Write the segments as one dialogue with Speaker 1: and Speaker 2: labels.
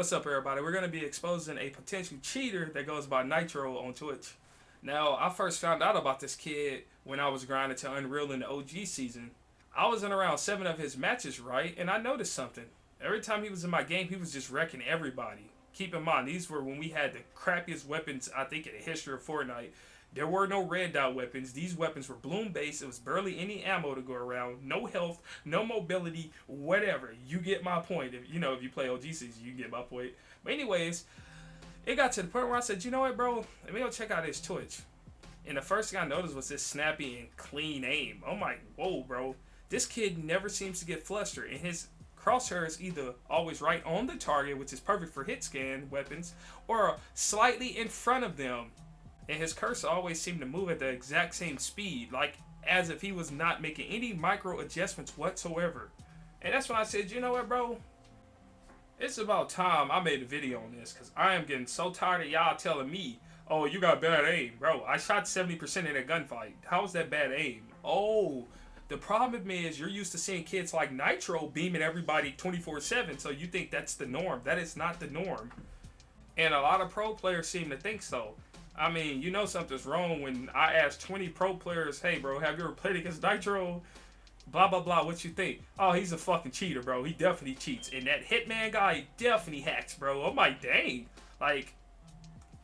Speaker 1: What's up, everybody? We're going to be exposing a potential cheater that goes by Nitro on Twitch. Now, I first found out about this kid when I was grinding to Unreal in the OG season. I was in around 7 of his matches, right? And I noticed something. Every time he was in my game, he was just wrecking everybody. Keep in mind, these were when we had the crappiest weapons, I think, in the history of Fortnite. There were no red dot weapons. These weapons were bloom based. It was barely any ammo to go around. No health, no mobility, whatever. You get my point. If you play OG season, you get my point. But anyways, it got to the point where I said, you know what, bro? Let me go check out his Twitch. And the first thing I noticed was this snappy and clean aim. I'm like, whoa, bro. This kid never seems to get flustered. And his crosshair is either always right on the target, which is perfect for hit scan weapons, or slightly in front of them. And his cursor always seemed to move at the exact same speed, like as if he was not making any micro adjustments whatsoever. And that's when I said, you know what, bro? It's about time I made a video on this, because I am getting so tired of y'all telling me, oh, you got bad aim. Bro, I shot 70% in a gunfight. How is that bad aim? Oh, the problem is you're used to seeing kids like Nitro beaming everybody 24/7, so you think that's the norm. That is not the norm. And a lot of pro players seem to think so. I mean, you know something's wrong when I ask 20 pro players, hey, bro, have you ever played against Nitro? Blah, blah, blah. What you think? Oh, he's a fucking cheater, bro. He definitely cheats. And that Hitman guy, he definitely hacks, bro. I'm like, dang. Like,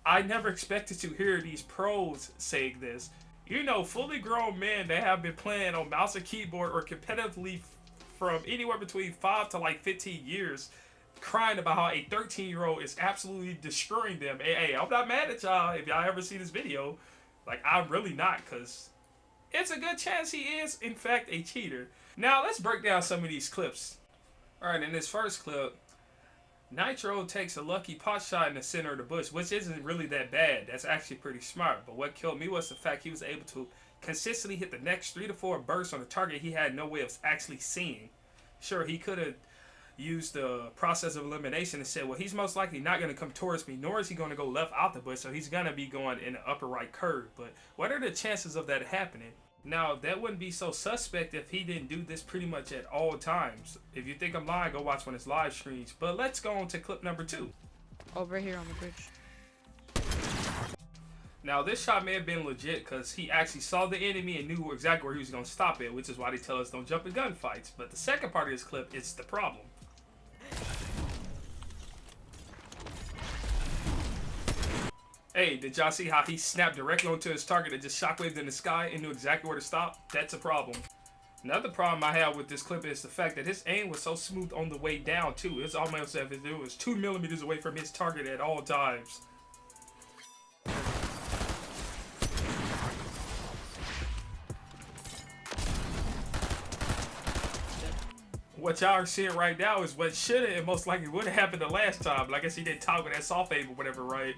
Speaker 1: I never expected to hear these pros saying this. You know, fully grown men that have been playing on mouse and keyboard or competitively from anywhere between 5 to like 15 years, crying about how a 13-year-old is absolutely destroying them. Hey, I'm not mad at y'all if y'all ever see this video. Like, I'm really not, because it's a good chance he is, in fact, a cheater. Now, let's break down some of these clips. Alright, in this first clip, Nitro takes a lucky pot shot in the center of the bush, which isn't really that bad. That's actually pretty smart. But what killed me was the fact he was able to consistently hit the next 3 to 4 bursts on a target he had no way of actually seeing. Sure, he could have used the process of elimination and said, well, he's most likely not going to come towards me, nor is he going to go left out the bush, so he's going to be going in the upper right curve. But what are the chances of that happening? Now, that wouldn't be so suspect if he didn't do this pretty much at all times. If you think I'm lying, go watch one of his live streams. But let's go on to clip number 2.
Speaker 2: Over here on the bridge.
Speaker 1: Now, this shot may have been legit because he actually saw the enemy and knew exactly where he was going to stop it, which is why they tell us don't jump in gunfights. But the second part of this clip is the problem. Hey, did y'all see how he snapped directly onto his target and just shockwaved in the sky and knew exactly where to stop? That's a problem. Another problem I have with this clip is the fact that his aim was so smooth on the way down too. It's almost as if it was 2 millimeters away from his target at all times. What y'all are seeing right now is what should have and most likely would have happened the last time. But I guess he didn't toggle that soft aim or whatever, right?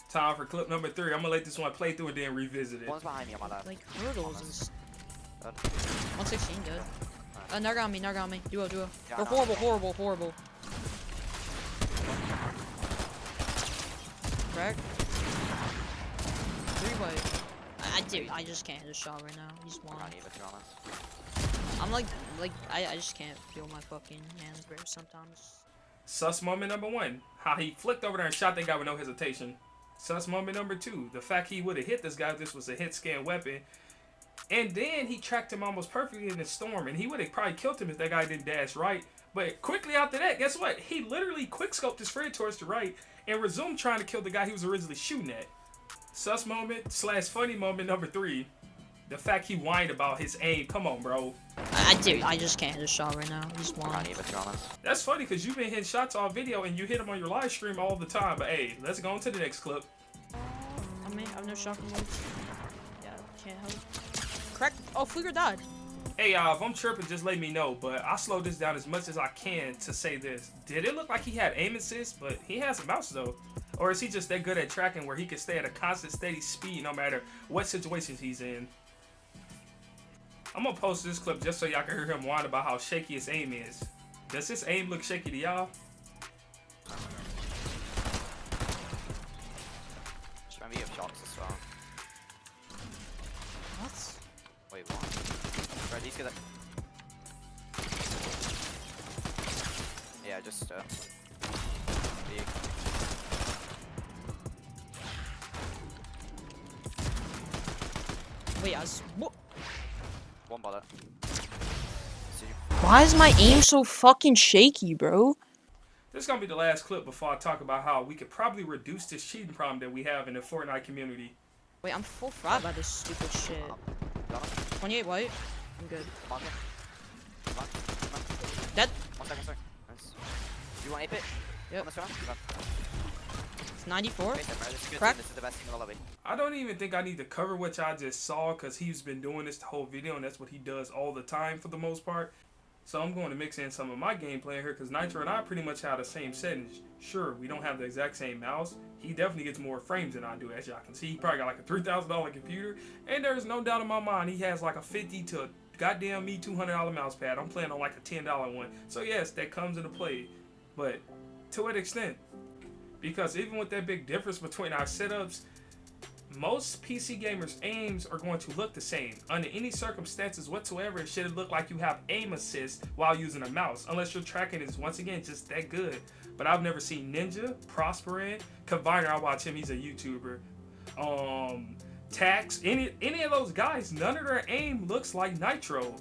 Speaker 1: Time for clip number 3. I'm gonna let this one play through and then revisit it.
Speaker 3: One's behind me on my left.
Speaker 2: Like hurdles and 116, good. Narg on me. Duo.
Speaker 3: Yeah,
Speaker 2: We're horrible. Crack. 3 way. I just can't hit a shot right now. He's one.
Speaker 3: Not even, to be honest.
Speaker 2: I'm like I just can't feel my fucking hands very sometimes.
Speaker 1: Sus moment number 1. How he flicked over there and shot that guy with no hesitation. Sus moment number 2. The fact he would have hit this guy if this was a hit scan weapon. And then he tracked him almost perfectly in the storm. And he would have probably killed him if that guy didn't dash right. But quickly after that, guess what? He literally quickscoped his friend towards the right and resumed trying to kill the guy he was originally shooting at. Sus moment / funny moment number 3. The fact he whined about his aim. Come on, bro.
Speaker 2: I just can't hit a shot right now. He's one.
Speaker 3: Not even, to be honest.
Speaker 1: That's funny because you've been hitting shots all video and you hit them on your live stream all the time. But hey, let's go on to the next clip.
Speaker 2: I mean, I have no shotgun bullets. Yeah, can't help. Crack. Oh, Fluger died.
Speaker 1: Hey, if I'm tripping, just let me know. But I slowed this down as much as I can to say this. Did it look like he had aim assist? But he has a mouse though. Or is he just that good at tracking where he can stay at a constant, steady speed no matter what situations he's in? I'm gonna post this clip just so y'all can hear him whine about how shaky his aim is. Does his aim look shaky to y'all?
Speaker 3: Just remember you have shots as well.
Speaker 2: What?
Speaker 3: Wait, what? Right, these guys are... Yeah, just
Speaker 2: Wait, what?
Speaker 3: One bullet. See you.
Speaker 2: Why is my aim so fucking shaky, bro?
Speaker 1: This is gonna be the last clip before I talk about how we could probably reduce this cheating problem that we have in the Fortnite community.
Speaker 2: Wait, I'm full fried by this stupid shit.
Speaker 3: Got him.
Speaker 2: 28 white. I'm good.
Speaker 3: Come on, come on.
Speaker 2: Dead.
Speaker 3: 1 second, sir. Nice. Do you want 8-bit?
Speaker 2: Yep.
Speaker 3: On this round?
Speaker 2: It's 94.
Speaker 3: This is a good
Speaker 2: Crack.
Speaker 3: team. This is the best team in the lobby.
Speaker 1: I don't even think I need to cover what y'all just saw because he's been doing this the whole video and that's what he does all the time for the most part. So I'm going to mix in some of my gameplay here because Nitro and I pretty much have the same settings. Sure, we don't have the exact same mouse. He definitely gets more frames than I do, as y'all can see. He probably got like a $3,000 computer. And there's no doubt in my mind he has like a $50 to goddamn me $200 mouse pad. I'm playing on like a $10 one. So yes, that comes into play. But to what extent? Because even with that big difference between our setups, most PC gamers' aims are going to look the same. Under any circumstances whatsoever, it should look like you have aim assist while using a mouse, unless your tracking is once again just that good. But I've never seen Ninja, Prosperin, Combiner, I watch him, he's a YouTuber. Tax, any of those guys, none of their aim looks like Nitro.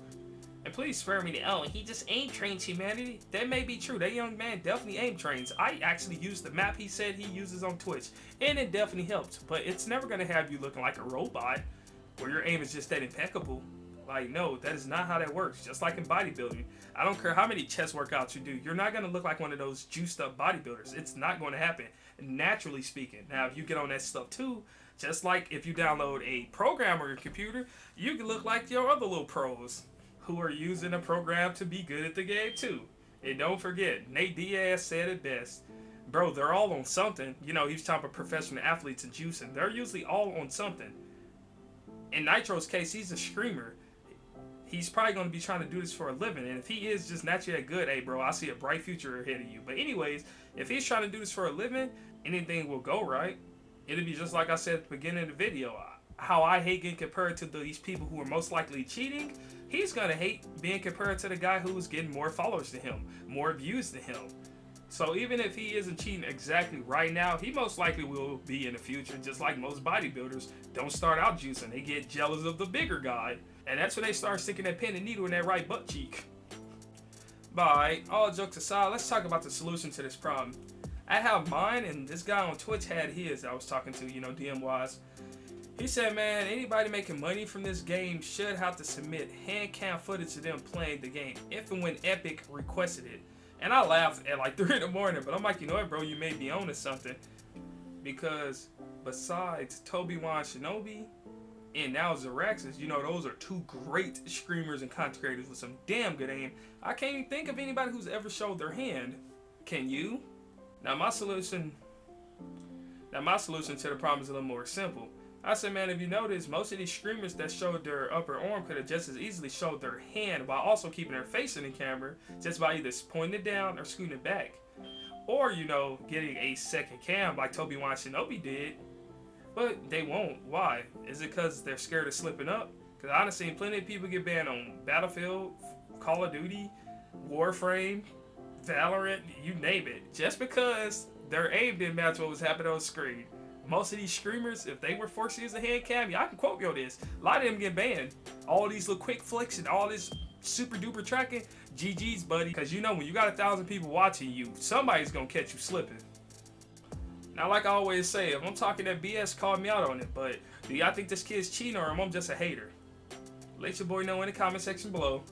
Speaker 1: And please spare me the he just aim trains humanity. That may be true. That young man definitely aim trains. I actually used the map he said he uses on Twitch, and it definitely helps. But it's never gonna have you looking like a robot, where your aim is just that impeccable. Like, no, that is not how that works. Just like in bodybuilding, I don't care how many chest workouts you do, you're not gonna look like one of those juiced up bodybuilders. It's not going to happen, naturally speaking. Now, if you get on that stuff too, just like if you download a program on your computer, you can look like your other little pros who are using a program to be good at the game too. And don't forget, Nate Diaz said it best. Bro, they're all on something. You know, he's talking about professional athletes and juicing. They're usually all on something. In Nitro's case, he's a screamer. He's probably going to be trying to do this for a living. And if he is just naturally that good, hey bro, I see a bright future ahead of you. But anyways, if he's trying to do this for a living, anything will go right. It'll be just like I said at the beginning of the video. How I hate getting compared to these people who are most likely cheating, he's gonna hate being compared to the guy who's getting more followers than him, more views than him. So even if he isn't cheating exactly right now, he most likely will be in the future, just like most bodybuilders don't start out juicing. They get jealous of the bigger guy, and that's when they start sticking that pin and needle in that right butt cheek. But all jokes aside, let's talk about the solution to this problem. I have mine, and this guy on Twitch had his I was talking to, you know, DM-wise. He said, man, anybody making money from this game should have to submit hand cam footage of them playing the game if and when Epic requested it. And I laughed at like 3 in the morning, but I'm like, you know what, bro, you may be on to something. Because besides Toby-Wan Shinobi and now Zeraxis, you know, those are 2 great streamers and content creators with some damn good aim. I can't even think of anybody who's ever showed their hand. Can you? Now my solution to the problem is a little more simple. I said, man, if you notice, most of these streamers that showed their upper arm could have just as easily showed their hand while also keeping their face in the camera, just by either pointing it down or scooting it back. Or, you know, getting a second cam like Toby-Wan Shinobi did. But they won't. Why? Is it because they're scared of slipping up? Because honestly, plenty of people get banned on Battlefield, Call of Duty, Warframe, Valorant, you name it. Just because their aim didn't match what was happening on screen. Most of these streamers, if they were forced to use a hand cam, I can quote you this. A lot of them get banned. All these little quick flicks and all this super duper tracking, GG's, buddy. Because you know, when you got 1,000 people watching you, somebody's going to catch you slipping. Now, like I always say, if I'm talking that BS, call me out on it. But do y'all think this kid's cheating or am I just a hater? Let your boy know in the comment section below.